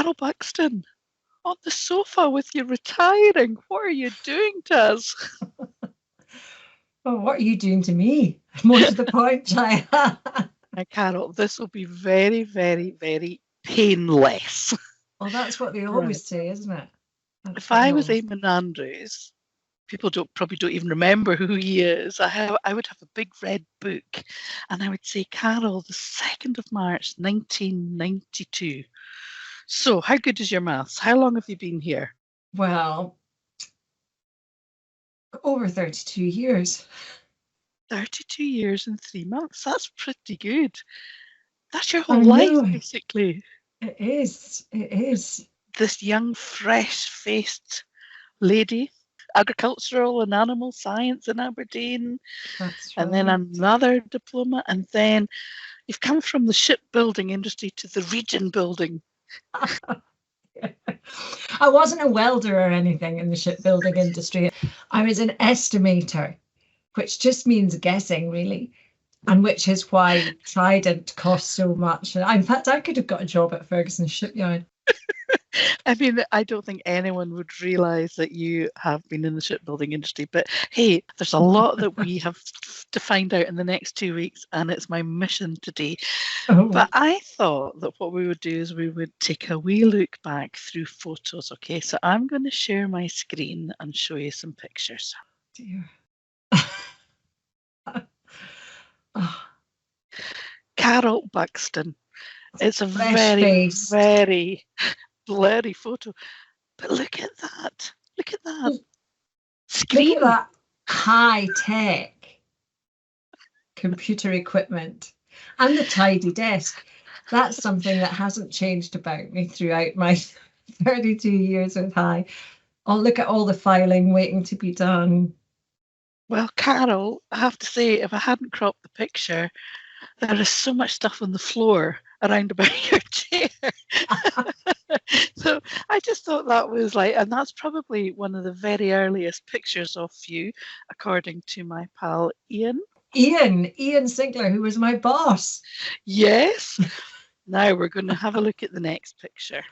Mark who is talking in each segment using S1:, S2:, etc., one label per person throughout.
S1: Carroll Buxton, on the sofa with you retiring. What are you doing to us?
S2: Oh, what are you doing to me? More to the point, Jaya.
S1: Now, Carol, this will be very, very, very painless.
S2: Well, that's what they
S1: Right.
S2: always say, isn't it? That's
S1: If
S2: what they
S1: I was
S2: always.
S1: Eamon Andrews, people probably don't even remember who he is. I would have a big red book, and I would say, Carol, the 2nd of March, 1992. So, how good is your maths? How long have you been here?
S2: Well, over 32 years.
S1: 32 years and 3 months. That's pretty good. That's your
S2: I
S1: whole life,
S2: know.
S1: basically.
S2: It is. It is.
S1: This young, fresh-faced lady, agricultural and animal science in Aberdeen,
S2: That's
S1: and then
S2: right.
S1: another diploma, and then you've come from the shipbuilding industry to the region building.
S2: I wasn't a welder or anything in the shipbuilding industry. I was an estimator, which just means guessing, really, and which is why Trident costs so much. And in fact, I could have got a job at Ferguson Shipyard.
S1: I mean, I don't think anyone would realise that you have been in the shipbuilding industry, but hey, there's a lot that we have to find out in the next 2 weeks, and it's my mission today.
S2: Oh
S1: But I thought that what we would do is we would take a wee look back through photos, okay? So I'm going to share my screen and show you some pictures.
S2: dear. Oh,
S1: Carroll Buxton. It's a
S2: fresh
S1: very,
S2: faced.
S1: very blurry photo. But look at that. Look at that
S2: Look at
S1: screen.
S2: that high tech computer equipment and the tidy desk. That's something that hasn't changed about me throughout my 32 years with High. Oh, look at all the filing waiting to be done.
S1: Well, Carol, I have to say, if I hadn't cropped the picture, there is so much stuff on the floor around about your chair. So I just thought that was like, and that's probably one of the very earliest pictures of you, according to my pal Ian.
S2: Ian Sinclair, who was my boss.
S1: Yes. Now we're going to have a look at the next picture.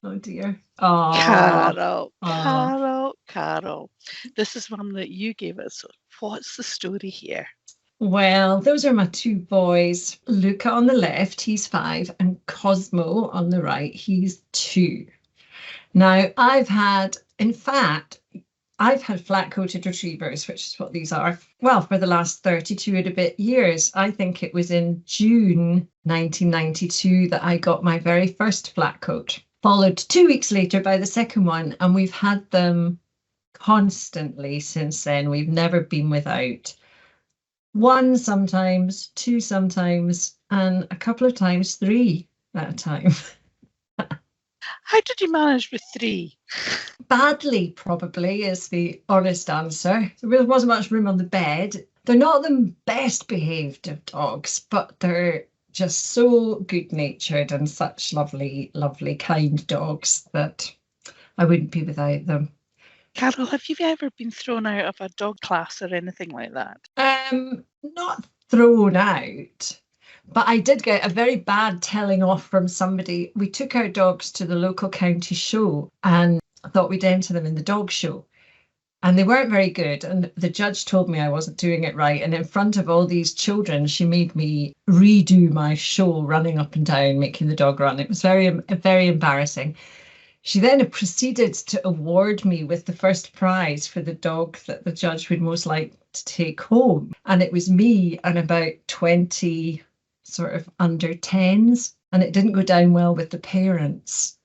S2: Oh dear. Oh,
S1: Carol,
S2: oh.
S1: Carol, Carol. This is one that you gave us. What's the story here?
S2: Well, those are my two boys. Luca on the left, he's 5, and Cosmo on the right, he's 2. Now, in fact, I've had flat-coated retrievers, which is what these are, well, for the last 32 and a bit years. I think it was in June 1992 that I got my very first flat coat, followed 2 weeks later by the second one, and we've had them constantly since then. We've never been without. 1 sometimes, 2 sometimes, and a couple of times 3 at a time.
S1: How did you manage with 3?
S2: Badly, probably, is the honest answer. There wasn't much room on the bed. They're not the best behaved of dogs, but they're just so good natured and such lovely, lovely, kind dogs that I wouldn't be without them.
S1: Carol, have you ever been thrown out of a dog class or anything like that?
S2: Not thrown out, but I did get a very bad telling off from somebody. We took our dogs to the local county show and thought we'd enter them in the dog show. And they weren't very good. And the judge told me I wasn't doing it right. And in front of all these children, she made me redo my show, running up and down, making the dog run. It was very, very embarrassing. She then proceeded to award me with the first prize for the dog that the judge would most like to take home. And it was me and about 20 sort of under 10s. And it didn't go down well with the parents.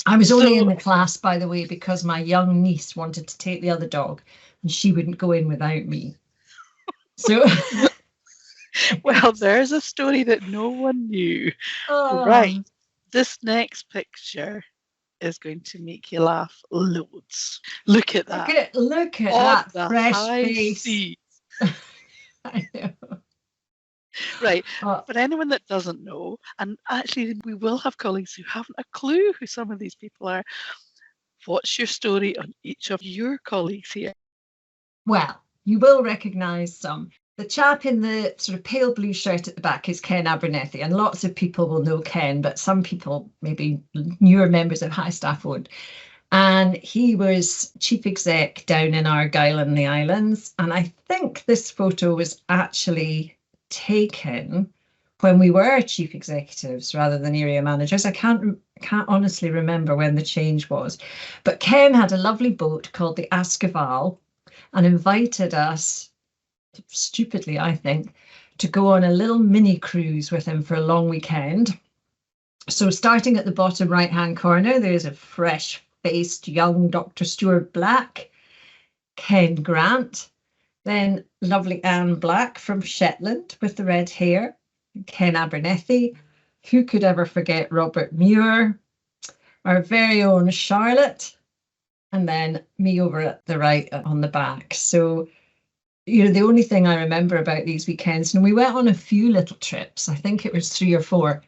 S2: I was only in the class, by the way, because my young niece wanted to take the other dog and she wouldn't go in without me. So,
S1: well, there's a story that no one knew. Right. This next picture is going to make you laugh loads. Look at that.
S2: Look at
S1: On
S2: that
S1: the
S2: fresh
S1: high
S2: face.
S1: seas.
S2: I know.
S1: Right. For anyone that doesn't know, and actually we will have colleagues who haven't a clue who some of these people are, what's your story on each of your colleagues here?
S2: Well, you will recognise some. The chap in the sort of pale blue shirt at the back is Ken Abernethy, and lots of people will know Ken, but some people, maybe newer members of High Staff, won't. And he was chief exec down in Argyll in the Islands. And I think this photo was actually taken when we were chief executives rather than area managers. I can't honestly remember when the change was. But Ken had a lovely boat called the Askeval and invited us, stupidly, I think, to go on a little mini cruise with him for a long weekend. So starting at the bottom right-hand corner, there's a fresh-faced young Dr. Stuart Black, Ken Grant, then lovely Anne Black from Shetland with the red hair, Ken Abernethy. Who could ever forget Robert Muir, our very own Charlotte, and then me over at the right on the back. So the only thing I remember about these weekends, and we went on a few little trips, I think it was 3 or 4,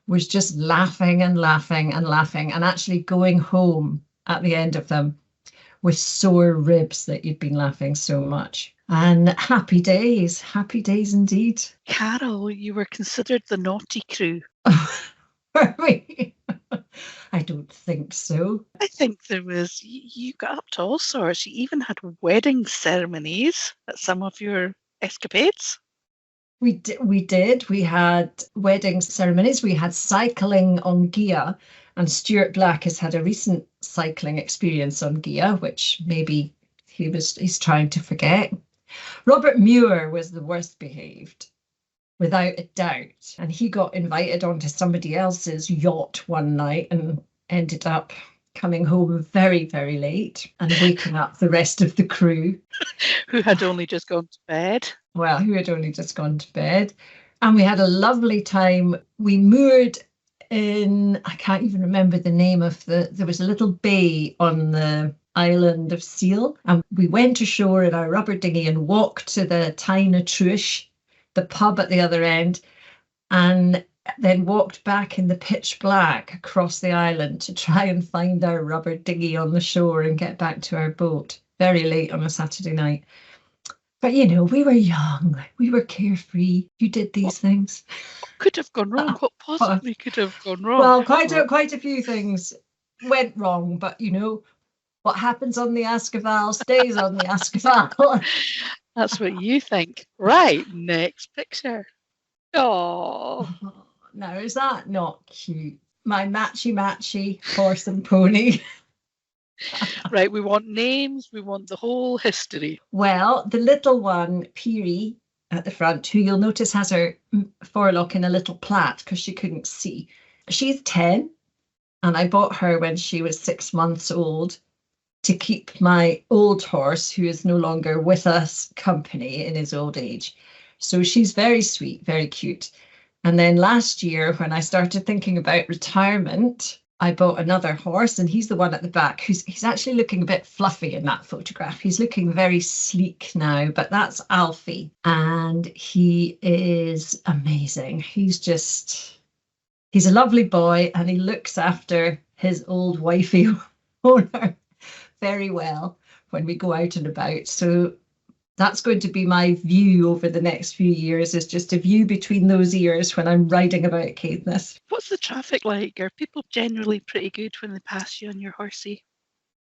S2: was just laughing and laughing and laughing, and actually going home at the end of them with sore ribs that you'd been laughing so much. And happy days indeed.
S1: Carol, you were considered the naughty crew.
S2: Were we? I don't think so.
S1: I think you got up to all sorts. You even had wedding ceremonies at some of your escapades.
S2: We did. We had wedding ceremonies. We had cycling on Gia, and Stuart Black has had a recent cycling experience on Gia, which maybe he's trying to forget. Robert Muir was the worst behaved, without a doubt. And he got invited onto somebody else's yacht one night and ended up coming home very, very late and waking up the rest of the crew.
S1: Who had only just gone to bed.
S2: Well, who had only just gone to bed. And we had a lovely time. We moored in, I can't even remember the name of there was a little bay on the island of Seal. And we went ashore in our rubber dinghy and walked to the Tyne na Truais, the pub at the other end, and then walked back in the pitch black across the island to try and find our rubber dinghy on the shore and get back to our boat very late on a Saturday night. But we were young, we were carefree. You did these things.
S1: What could have gone wrong? What possibly could have gone wrong?
S2: Well, quite a few things went wrong, but what happens on the Askeval stays on the Askeval.
S1: That's what you think. Right, next picture. Oh,
S2: now is that not cute? My matchy horse and pony.
S1: Right, we want names, we want the whole history.
S2: Well, the little one, Peary, at the front, who you'll notice has her forelock in a little plait because she couldn't see. She's 10, and I bought her when she was 6 months old to keep my old horse, who is no longer with us, company in his old age. So she's very sweet, very cute. And then last year, when I started thinking about retirement, I bought another horse, and he's the one at the back. He's actually looking a bit fluffy in that photograph. He's looking very sleek now, but that's Alfie, and he is amazing. He's a lovely boy, and he looks after his old wifey owner very well when we go out and about. So that's going to be my view over the next few years, is just a view between those ears when I'm riding about Caithness.
S1: What's the traffic like? Are people generally pretty good when they pass you on your horsey?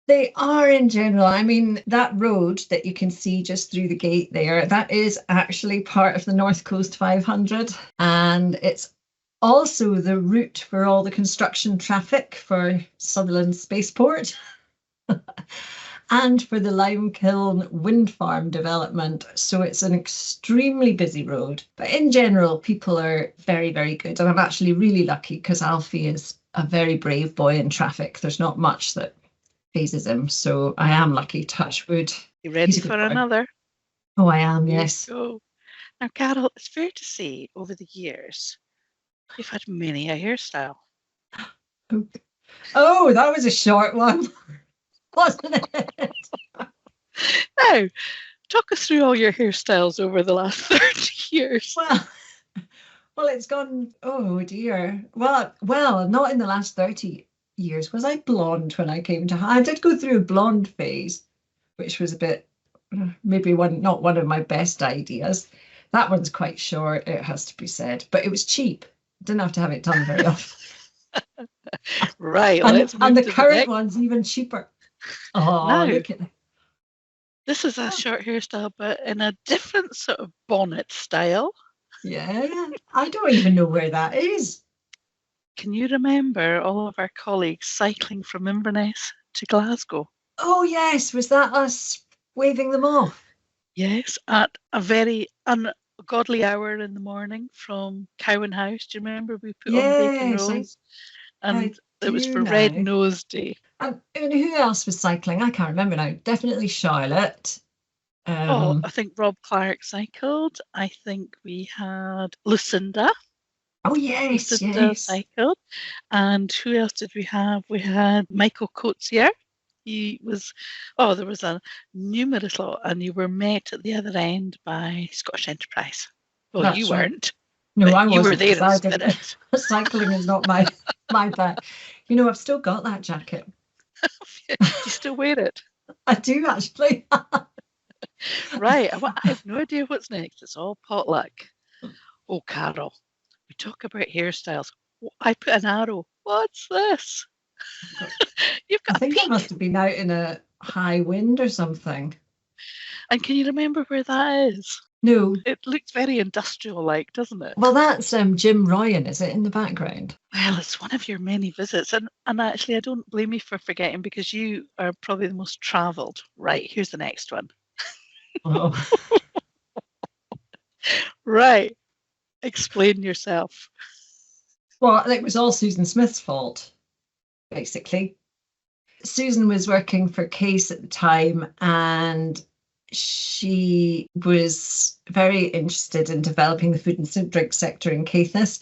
S2: They are in general. I mean, that road that you can see just through the gate there, that is actually part of the North Coast 500. And it's also the route for all the construction traffic for Sutherland Spaceport. And for the Limekiln wind farm development. So it's an extremely busy road. But in general, people are very, very good. And I'm actually really lucky because Alfie is a very brave boy in traffic. There's not much that phases him. So I am lucky, touch wood.
S1: You ready for another?
S2: Oh, I am, yes.
S1: Go. Now, Carol, it's fair to say over the years, you've had many a hairstyle.
S2: Oh, that was a short one. Wasn't it?
S1: Now, talk us through all your hairstyles over the last 30 years.
S2: Well, it's gone, oh dear. Well, not in the last 30 years. Was I blonde when I came to I did go through a blonde phase, which was a bit, maybe not one of my best ideas. That one's quite short, it has to be said, but it was cheap. Didn't have to have it done very often.
S1: Right,
S2: And,
S1: let's
S2: and
S1: move
S2: the
S1: to the
S2: current
S1: next.
S2: one's even cheaper. Oh,
S1: Now,
S2: look at that.
S1: this is a short hairstyle, but in a different sort of bonnet style.
S2: Yeah, I don't even know where that is.
S1: Can you remember all of our colleagues cycling from Inverness to Glasgow?
S2: Oh, yes. Was that us waving them off?
S1: Yes, at a very ungodly hour in the morning from Cowan House. Do you remember we put on bacon
S2: Yes,
S1: rolls?
S2: I
S1: And it was
S2: do
S1: for Red
S2: now.
S1: Nose Day.
S2: And who else was cycling? I can't remember now. Definitely Charlotte.
S1: Oh,
S2: Um,
S1: I think Rob Clark cycled. I think we had Lucinda.
S2: oh, yes,
S1: Lucinda
S2: yes.
S1: cycled. And who else did we have? We had Michael Coetzee. He was, oh, there was a numerous lot, and you were met at the other end by Scottish Enterprise. Well, you
S2: That's right.
S1: weren't,
S2: No,
S1: but
S2: I
S1: you were
S2: wasn't
S1: there
S2: because
S1: in
S2: I didn't.
S1: spirit.
S2: Cycling is not my bag. You know, I've still got that jacket.
S1: Do you still wear it?
S2: I do actually.
S1: Right. I have no idea what's next. It's all potluck. Oh, Carol, we talk about hairstyles. I put an arrow. What's this? You've
S2: I
S1: got a
S2: think I must
S1: peak.
S2: have been out in a high wind or something.
S1: And can you remember where that is?
S2: No.
S1: It looks very industrial like, doesn't it?
S2: Well, that's Jim Ryan, is it, in the background?
S1: Well, it's one of your many visits. And actually, I don't blame you for forgetting because you are probably the most travelled. Right, here's the next one.
S2: Oh.
S1: Right, explain yourself.
S2: Well, it was all Susan Smith's fault, basically. Susan was working for Case at the time, and she was very interested in developing the food and drink sector in Caithness.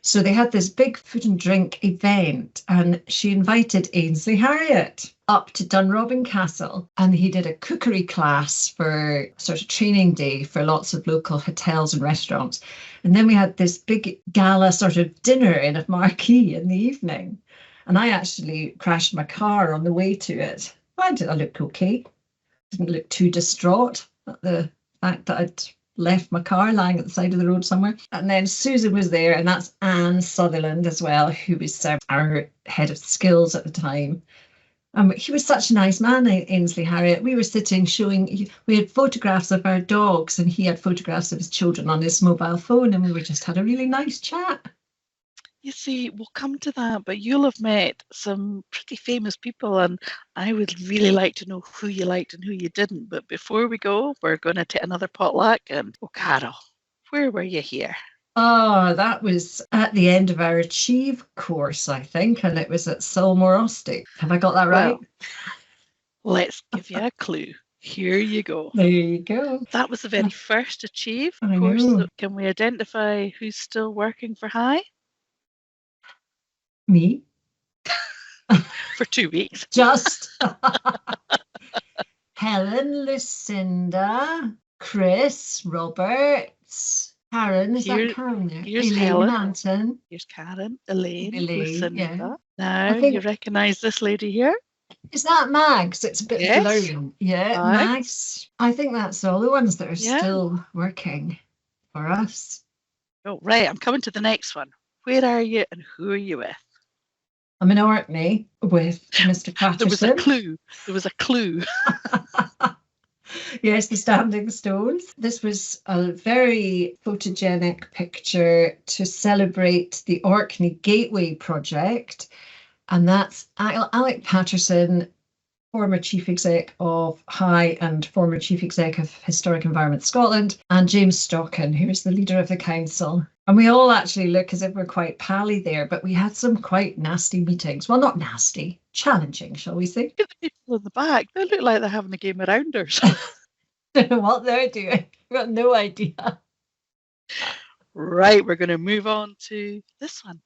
S2: So they had this big food and drink event, and she invited Ainsley Harriott up to Dunrobin Castle, and he did a cookery class for sort of training day for lots of local hotels and restaurants. And then we had this big gala sort of dinner in a marquee in the evening. And I actually crashed my car on the way to it. Why did I look okay? Didn't look too distraught at the fact that I'd left my car lying at the side of the road somewhere. And then Susan was there, and that's Anne Sutherland as well, who was our head of skills at the time. He was such a nice man, Ainsley Harriott. We were sitting showing, we had photographs of our dogs, and he had photographs of his children on his mobile phone, and we just had a really nice chat.
S1: You see, we'll come to that, but you'll have met some pretty famous people, and I would really like to know who you liked and who you didn't. But before we go, we're going to take another potluck. And oh, Carol, where were you here?
S2: Oh, that was at the end of our Achieve course, I think, and it was at Sulmore Ostick. Have I got that right?
S1: Well, let's give you a clue. Here you go.
S2: There you go.
S1: That was the very first Achieve
S2: I
S1: course.
S2: know.
S1: Can we identify who's still working for High?
S2: Me?
S1: For 2 weeks.
S2: Just Helen, Lucinda, Chris, Roberts, Karen. Is that Karen there?
S1: Here's
S2: Elaine
S1: Helen.
S2: Manton.
S1: Here's Karen, Elaine, Lucinda.
S2: Yeah.
S1: Now, you recognise this lady here?
S2: Is that Mags? It's a bit blurry. Yeah,
S1: Mags.
S2: I think that's all the ones that are still working for us.
S1: Oh, right. I'm coming to the next one. Where are you and who are you with?
S2: I'm in Orkney with Mr. Patterson.
S1: There was a clue. There was a clue.
S2: Yes, the Standing Stones. This was a very photogenic picture to celebrate the Orkney Gateway project. And that's Alec Patterson, former chief exec of High and former chief exec of Historic Environment Scotland, and James Stockin, who is the leader of the council. And we all actually look as if we're quite pally there, but we had some quite nasty meetings. Well, not nasty, challenging, shall we say?
S1: Look at the people in the back. They look like they're having a game of rounders.
S2: Don't know what they're doing. I've got no idea.
S1: Right, we're going to move on to this one.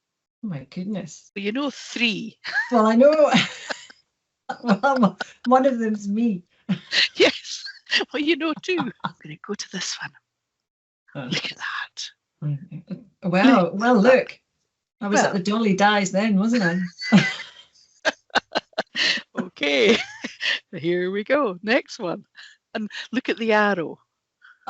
S2: Oh my goodness.
S1: Well, you know 3.
S2: Well, I know. Well, one of them's me.
S1: Yes. Well, you know 2. I'm going to go to this one. Look at that.
S2: Well, look. I was at the Dolly Dies then, wasn't I?
S1: Okay. Here we go. Next one. And look at the arrow.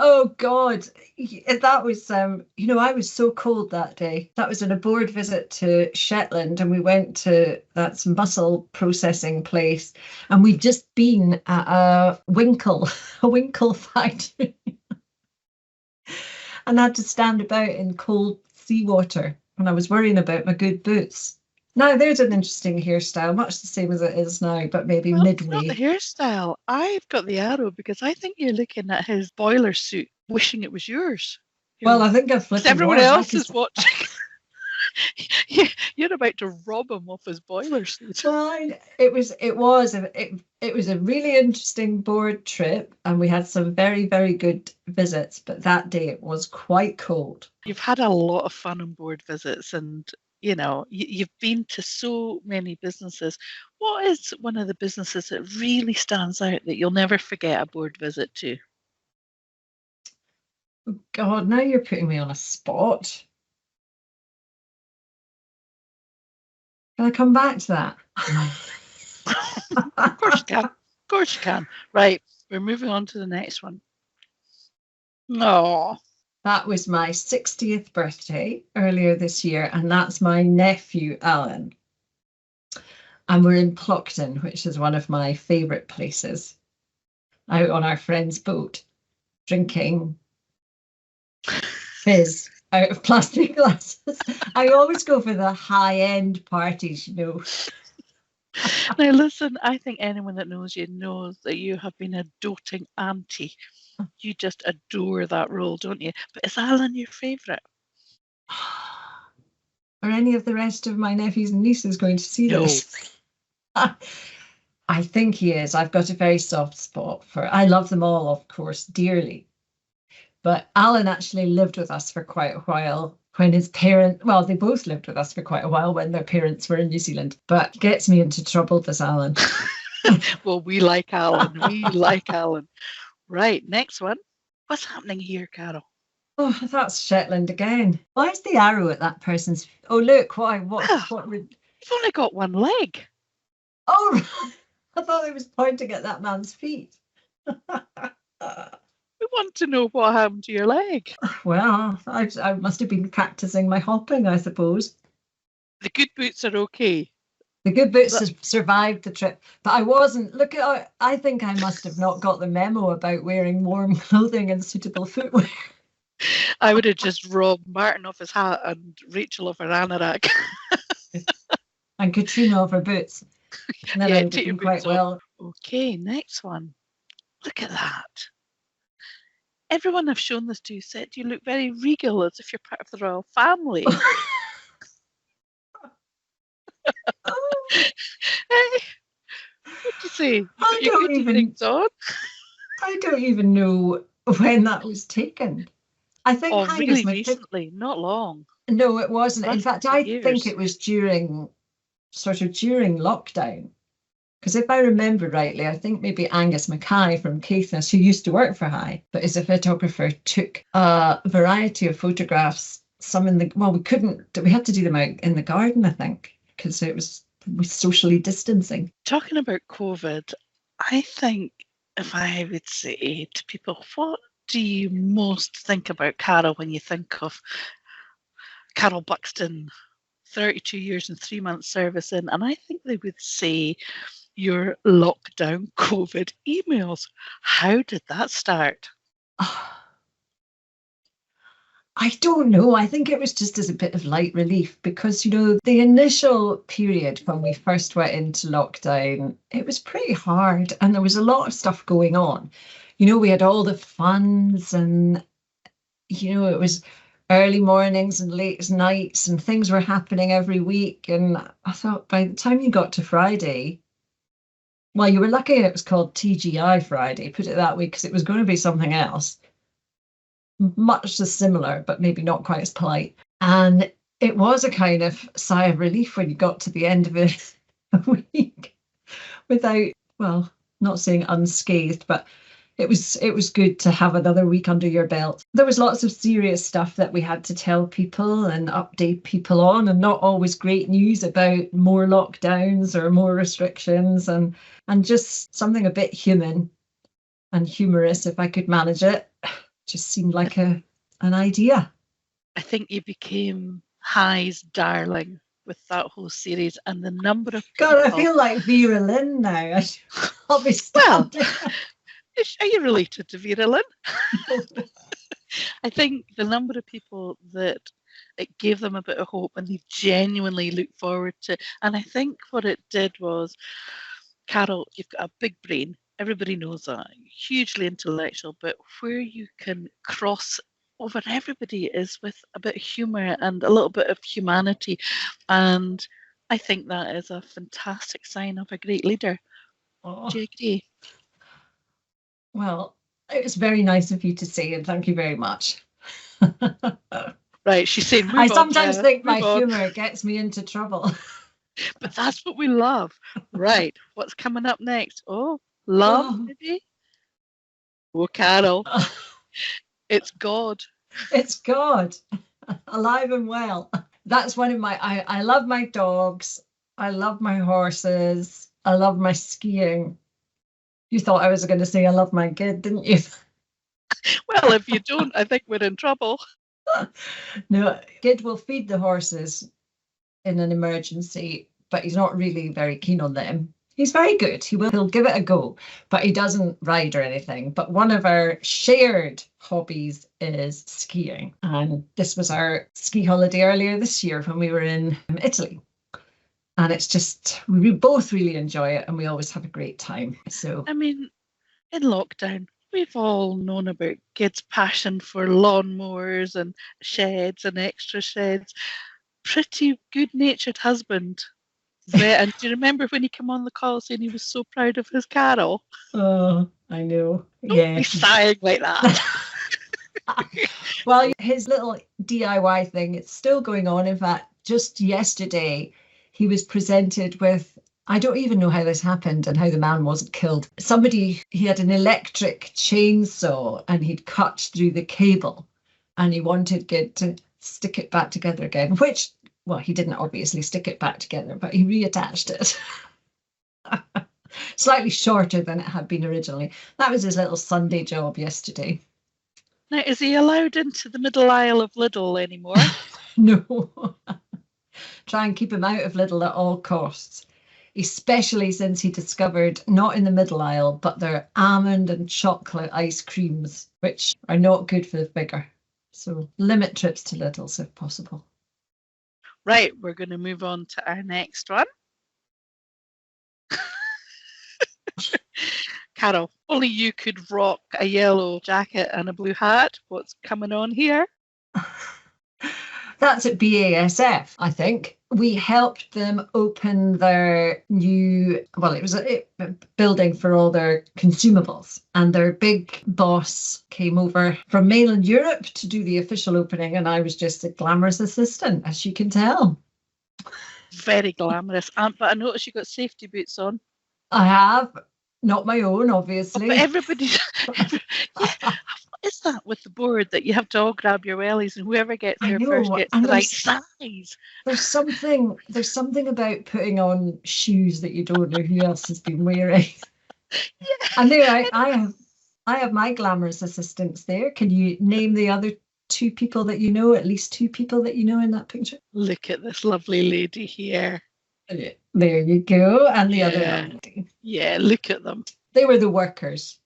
S2: Oh God, that was I was so cold that day. That was on a board visit to Shetland, and we went to that's mussel processing place, and we'd just been at a winkle, a winkle factory, and had to stand about in cold seawater, and I was worrying about my good boots. Now there's an interesting hairstyle, much the same as it is now, but maybe
S1: Well, it's not the
S2: midway.
S1: hairstyle. I've got the arrow because I think you're looking at his boiler suit, wishing it was yours.
S2: Well, I think I
S1: Because
S2: flipping
S1: everyone
S2: was.
S1: else is watching. You're about to rob him of his boiler suit.
S2: Well, it was a really interesting board trip, and we had some very, very good visits, but that day it was quite cold.
S1: You've had a lot of fun on board visits, and you've been to so many businesses. What is one of the businesses that really stands out that you'll never forget a board visit to?
S2: God, now you're putting me on a spot. Can I come back to that?
S1: Of course you can. Of course you can. Right, we're moving on to the next one. Oh,
S2: That was my 60th birthday earlier this year, and that's my nephew, Alan. And we're in Plockton, which is one of my favourite places, out on our friend's boat, drinking fizz out of plastic glasses. I always go for the high-end parties,
S1: now listen, I think anyone that knows you knows that you have been a doting auntie. You just adore that role, don't you? But is Alan your favourite?
S2: Are any of the rest of my nephews and nieces going to see this? I think he is. I've got a very soft spot I love them all, of course, dearly. But Alan actually lived with us for quite a while when his parents, well, they both lived with us for quite a while when their parents were in New Zealand, but gets me into trouble, this Alan.
S1: Well, we like Alan. We like Alan. Right, next one. What's happening here, Carol?
S2: Oh, that's Shetland again. Why is the arrow at that person's? Oh, look, why?
S1: You've only got one leg.
S2: Oh, I thought it was pointing at that man's feet.
S1: We want to know what happened to your leg.
S2: Well, I must have been practicing my hopping, I suppose.
S1: The good boots are okay.
S2: The good boots have survived the trip, but I wasn't. Look at, I think I must have not got the memo about wearing warm clothing and suitable footwear.
S1: I would have just robbed Martin off his hat and Rachel of her anorak.
S2: And Katrina of her boots. And then I would have been quite well.
S1: Okay, next one. Look at that. Everyone I've shown this to said you look very regal, as if you're part of the royal family. Hey, what do you say?
S2: I don't even know when that was taken. I think
S1: really recently, not long.
S2: No, it wasn't. In fact, I think it was during lockdown. Because if I remember rightly, I think maybe Angus Mackay from Caithness, who used to work for High, but is a photographer, took a variety of photographs. We had to do them out in the garden, I think, because it was socially distancing.
S1: Talking about COVID, I think if I would say to people, what do you most think about Carol when you think of Carroll Buxton, 32 years and 3 months service in? And I think they would say your lockdown COVID emails. How did that start?
S2: I don't know. I think it was just as a bit of light relief because, the initial period when we first went into lockdown, it was pretty hard and there was a lot of stuff going on. We had all the funds and, it was early mornings and late nights and things were happening every week. And I thought by the time you got to Friday, well, you were lucky it was called TGI Friday, put it that way, because it was going to be something else. Much as similar, but maybe not quite as polite. And it was a kind of sigh of relief when you got to the end of it a week without, well, not saying unscathed, but it was good to have another week under your belt. There was lots of serious stuff that we had to tell people and update people on, and not always great news about more lockdowns or more restrictions, and just something a bit human and humorous if I could manage it. just seemed like an idea.
S1: I think you became High's darling with that whole series, and the number of people...
S2: God, I feel like Vera Lynn now. I'll be
S1: Well,
S2: standing.
S1: are you related to Vera Lynn? I think the number of people that it gave them a bit of hope and they genuinely look forward to. And I think what it did was, Carol, you've got a big brain. Everybody knows that. Hugely intellectual, but where you can cross over everybody is with a bit of humour and a little bit of humanity. And I think that is a fantastic sign of a great leader.
S2: Oh.
S1: Do you agree?
S2: Well, it was very nice of you to say, and thank you very much.
S1: Right, she's saying,
S2: I sometimes think my humour gets me into trouble.
S1: But that's what we love. Right, what's coming up next? Oh, love, maybe? Oh, Carol. It's God.
S2: It's God, alive and well. That's one of my... I love my dogs. I love my horses. I love my skiing. You thought I was going to say I love my kid, didn't you?
S1: Well, if you don't, I think we're in trouble.
S2: No, Kid will feed the horses in an emergency, but he's not really very keen on them. He's very good. He'll give it a go, but he doesn't ride or anything. But one of our shared hobbies is skiing. And this was our ski holiday earlier this year when we were in Italy. And it's just, we both really enjoy it and we always have a great time. So,
S1: I mean, in lockdown, we've all known about Kid's passion for lawnmowers and sheds and extra sheds. Pretty good-natured husband. And do you remember when he came on the call saying he was so proud of his Carol?
S2: Oh, I know.
S1: Don't be sighing like that.
S2: Well, his little DIY thing, it's still going on. In fact, just yesterday, he was presented with, I don't even know how this happened and how the man wasn't killed. He had an electric chainsaw and he'd cut through the cable and he wanted Gid to stick it back together again, which, well, he didn't obviously stick it back together, but he reattached it. Slightly shorter than it had been originally. That was his little Sunday job yesterday.
S1: Now, is he allowed into the middle aisle of Lidl anymore?
S2: No. Try and keep him out of Lidl at all costs. Especially since he discovered, not in the middle aisle, but their almond and chocolate ice creams, which are not good for the figure. So limit trips to Lidl's if possible.
S1: Right, we're going to move on to our next one. Carol, only you could rock a yellow jacket and a blue hat. What's coming on here?
S2: That's at BASF, I think. We helped them open their new, well, it was a building for all their consumables. And their big boss came over from mainland Europe to do the official opening. And I was just a glamorous assistant, as you can tell.
S1: Very glamorous. But I noticed you got safety boots on.
S2: I have. Not my own, obviously.
S1: But everybody's... Yeah. What is that with the board that you have to all grab your wellies and whoever gets there first gets the right size? There's
S2: something about putting on shoes that you don't know who else has been wearing. Yeah. And there I have my glamorous assistants there. Can you name the other two people that you know, at least two people that you know in that picture?
S1: Look at this lovely lady here.
S2: There you go. And the other lady.
S1: Yeah, look at them.
S2: They were the workers.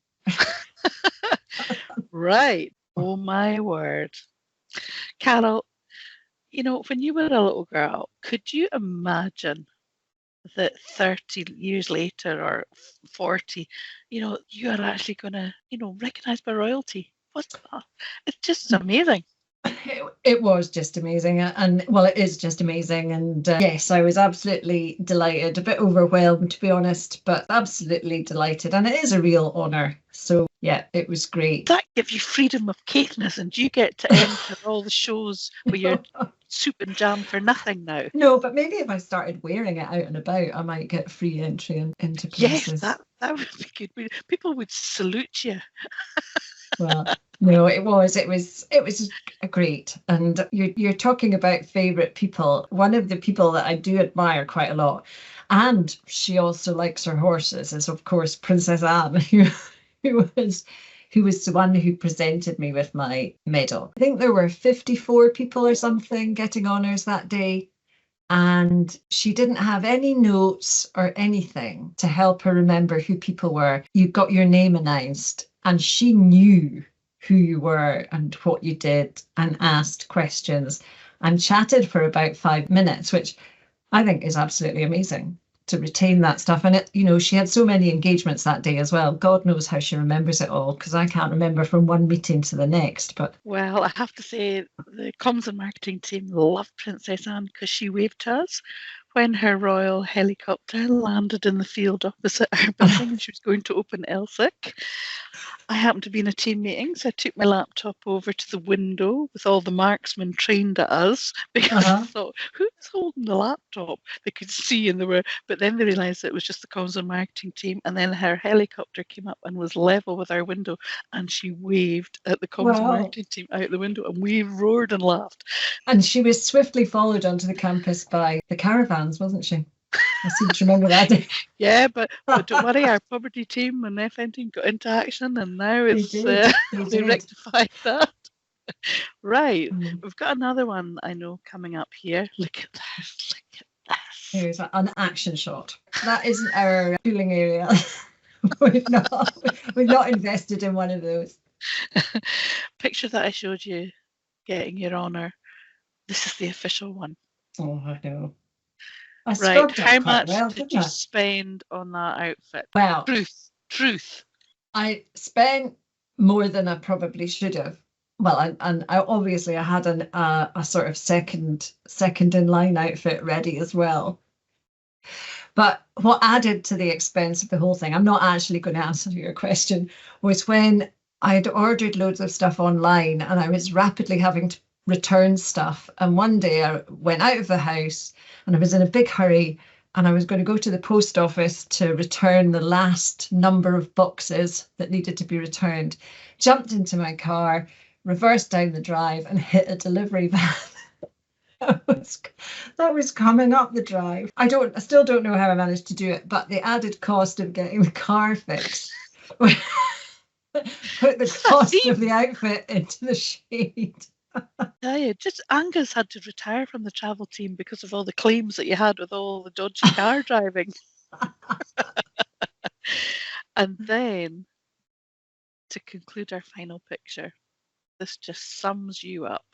S1: Right. Oh my word. Carol, you know, when you were a little girl, could you imagine that 30 years later or 40, you know, you are actually going to, you know, recognised by royalty? What's that? It's just amazing.
S2: It was just amazing. And well, it is just amazing. And yes, I was absolutely delighted, a bit overwhelmed, to be honest, but absolutely delighted. And it is a real honour. So yeah, it was great.
S1: That gives you freedom of cakeness and you get to enter all the shows where you're soup and jam for nothing now.
S2: No, but maybe if I started wearing it out and about, I might get free entry into places.
S1: Yes, that would be good. People would salute you.
S2: Well, no, it was great. And you're talking about favourite people. One of the people that I do admire quite a lot, and she also likes her horses, is of course Princess Anne, who who was the one who presented me with my medal. I think there were 54 people or something getting honours that day. And she didn't have any notes or anything to help her remember who people were. You got your name announced, and she knew who you were and what you did, and asked questions and chatted for about 5 minutes, which I think is absolutely amazing to retain that stuff. And she had so many engagements that day as well. God knows how she remembers it all, because I can't remember from one meeting to the next. But
S1: well, I have to say the comms and marketing team loved Princess Anne because she waved to us when her royal helicopter landed in the field opposite our building and she was going to open LSIC. I happened to be in a team meeting, so I took my laptop over to the window with all the marksmen trained at us, because I thought, who's holding the laptop? They could see, and but then they realised it was just the comms and marketing team, and then her helicopter came up and was level with our window, and she waved at the comms and marketing team out the window, and we roared and laughed.
S2: And she was swiftly followed onto the campus by the caravans, wasn't she? I seem to remember that.
S1: Yeah, but don't worry, our poverty team and FN team got into action, and now they rectified that. Right, we've got another one I know coming up here. Look at this, look at this.
S2: Here's an action shot. That isn't our cooling area. we've not invested in one of those.
S1: Picture that I showed you getting your honour. This is the official one.
S2: Oh, I know.
S1: Right, how much did you spend on that outfit?
S2: Well,
S1: truth.
S2: I spent more than I probably should have. Well, and I obviously had a sort of second in line outfit ready as well. But what added to the expense of the whole thing, I'm not actually going to answer your question, was when I had ordered loads of stuff online and I was rapidly having to return stuff. And one day I went out of the house and I was in a big hurry and I was going to go to the post office to return the last number of boxes that needed to be returned. Jumped into my car, reversed down the drive and hit a delivery van. That was coming up the drive. I still don't know how I managed to do it, but the added cost of getting the car fixed put the cost of the outfit into the shade.
S1: Tell you, just Angus had to retire from the travel team because of all the claims that you had with all the dodgy car driving. And then, to conclude our final picture, this just sums you up.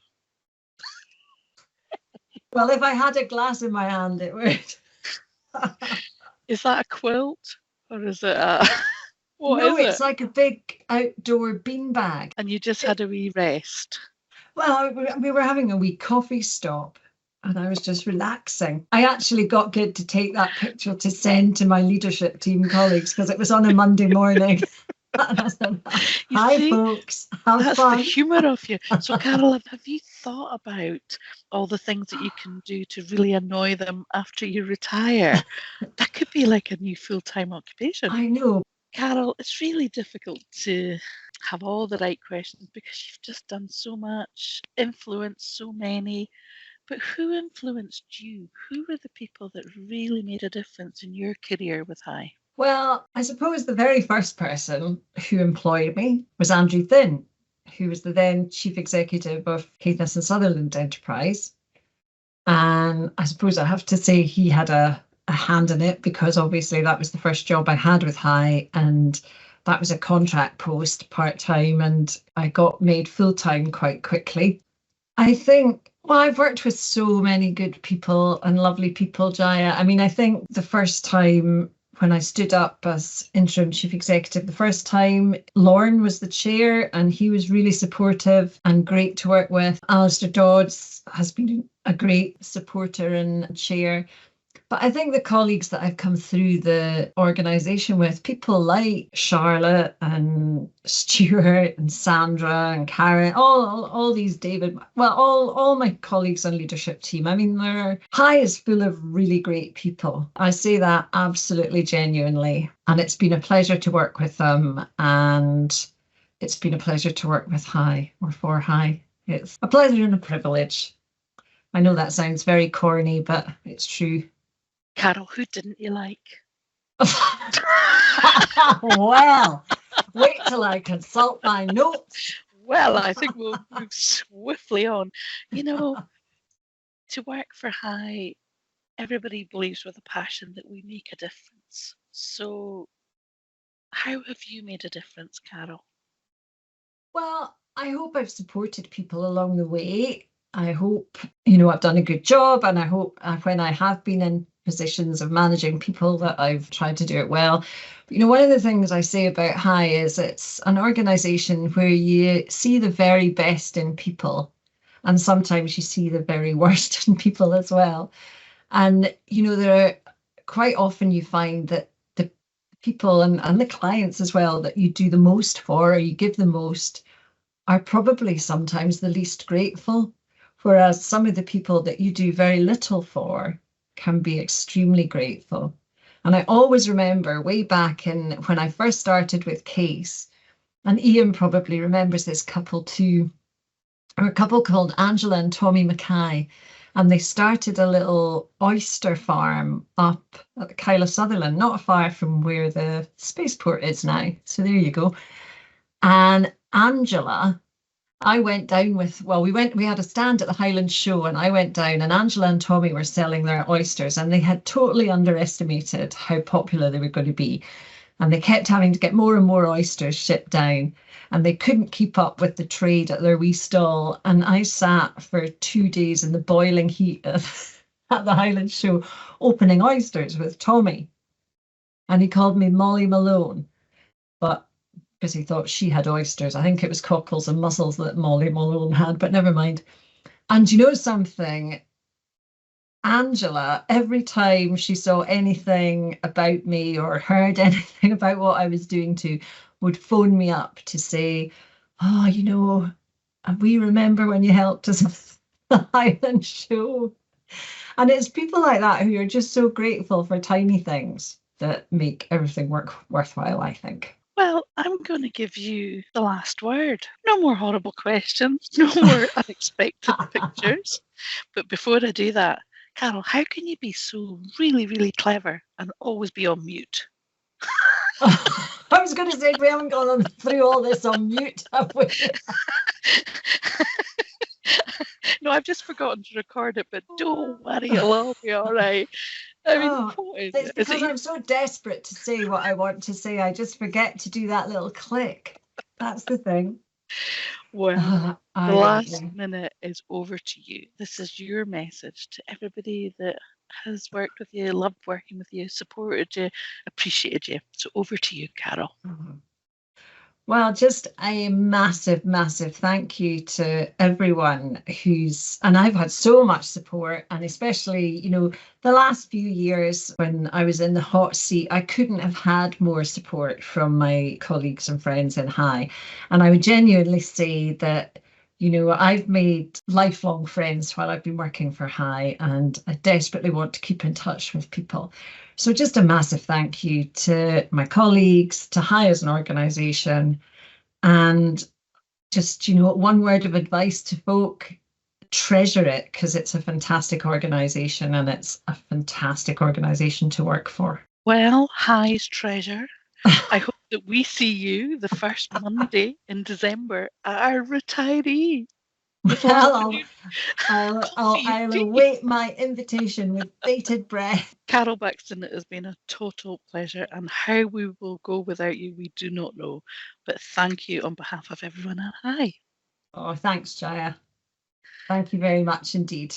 S2: Well, if I had a glass in my hand, it would.
S1: Is that a quilt? Or is it a...
S2: No, it's like a big outdoor beanbag.
S1: And you just had a wee rest.
S2: Well, we were having a wee coffee stop and I was just relaxing. I actually got Gid to take that picture to send to my leadership team colleagues because it was on a Monday morning. And I said, hi, folks, have
S1: that's
S2: fun.
S1: The humour of you. So, Carol, have you thought about all the things that you can do to really annoy them after you retire? That could be like a new full-time occupation.
S2: I know.
S1: Carol, it's really difficult to have all the right questions because you've just done so much, influenced so many. But who influenced you? Who were the people that really made a difference in your career with High?
S2: Well, I suppose the very first person who employed me was Andrew Thinn, who was the then chief executive of Caithness and Sutherland Enterprise. And I suppose I have to say he had a hand in it because obviously that was the first job I had with High, and that was a contract post, part-time, and I got made full-time quite quickly. I think, well, I've worked with so many good people and lovely people, Jaya. I mean, I think the first time when I stood up as interim chief executive, the first time Lorne was the chair and he was really supportive and great to work with. Alistair Dodds has been a great supporter and chair. But I think the colleagues that I've come through the organisation with, people like Charlotte and Stuart and Sandra and Karen, all these David, well, all my colleagues on leadership team. I mean, High is full of really great people. I say that absolutely genuinely. And it's been a pleasure to work with them. And it's been a pleasure to work with High or for High. It's a pleasure and a privilege. I know that sounds very corny, but it's true.
S1: Carol, who didn't you like?
S2: Well, Wait till I consult my notes.
S1: Well, I think we'll move swiftly on. You know, to work for High, everybody believes with a passion that we make a difference. So, how have you made a difference, Carol?
S2: Well, I hope I've supported people along the way. I hope, you know, I've done a good job, and I hope when I have been in positions of managing people that I've tried to do it well. But, you know, one of the things I say about High is it's an organization where you see the very best in people, and sometimes you see the very worst in people as well. And, you know, there are quite often you find that the people and the clients as well that you do the most for, or you give the most, are probably sometimes the least grateful, whereas some of the people that you do very little for can be extremely grateful. And I always remember way back in when I first started with Case, and Ian probably remembers this couple too, or a couple called Angela and Tommy Mackay. And they started a little oyster farm up at the Kyle of Sutherland, not far from where the spaceport is now. So there you go. And Angela, I went down with, well, we had a stand at the Highlands show, and I went down, and Angela and Tommy were selling their oysters, and they had totally underestimated how popular they were going to be. And they kept having to get more and more oysters shipped down, and they couldn't keep up with the trade at their wee stall. And I sat for 2 days in the boiling heat of, at the Highlands show opening oysters with Tommy. And he called me Molly Malone, but because he thought she had oysters. I think it was cockles and mussels that Molly Malone had, but never mind. And you know something? Angela, every time she saw anything about me or heard anything about what I was doing would phone me up to say, oh, you know, we remember when you helped us with the Highland show. And it's people like that who are just so grateful for tiny things that make everything worthwhile, I think.
S1: Well, I'm going to give you the last word. No more horrible questions, no more unexpected pictures. But before I do that, Carol, how can you be so really, really clever and always be on mute?
S2: I was going to say, we haven't gone through all this on mute, have we?
S1: No, I've just forgotten to record it, but don't worry, it'll all be all right. I mean, what is
S2: it's
S1: it? Is
S2: because
S1: it
S2: I'm so desperate to say what I want to say, I just forget to do that little click. That's the thing.
S1: Well, the
S2: I don't
S1: last
S2: know.
S1: minute is over to you. This is your message to everybody that has worked with you, loved working with you, supported you, appreciated you. So over to you, Carol.
S2: Well, just a massive, massive thank you to everyone and I've had so much support, and especially, you know, the last few years when I was in the hot seat, I couldn't have had more support from my colleagues and friends in High. And I would genuinely say that, you know, I've made lifelong friends while I've been working for High, and I desperately want to keep in touch with people. So just a massive thank you to my colleagues, to High as an organisation, and just, you know, one word of advice to folk: treasure it, because it's a fantastic organisation and it's a fantastic organisation to work for.
S1: Well, High's treasure. I hope that we see you the first Monday in December at our retiree. With lots of
S2: Well,
S1: coffee and
S2: I'll
S1: tea.
S2: await my invitation with bated breath.
S1: Carroll Buxton, it has been a total pleasure, and how we will go without you, we do not know. But thank you on behalf of everyone at High.
S2: Oh, thanks, Jaya. Thank you very much indeed.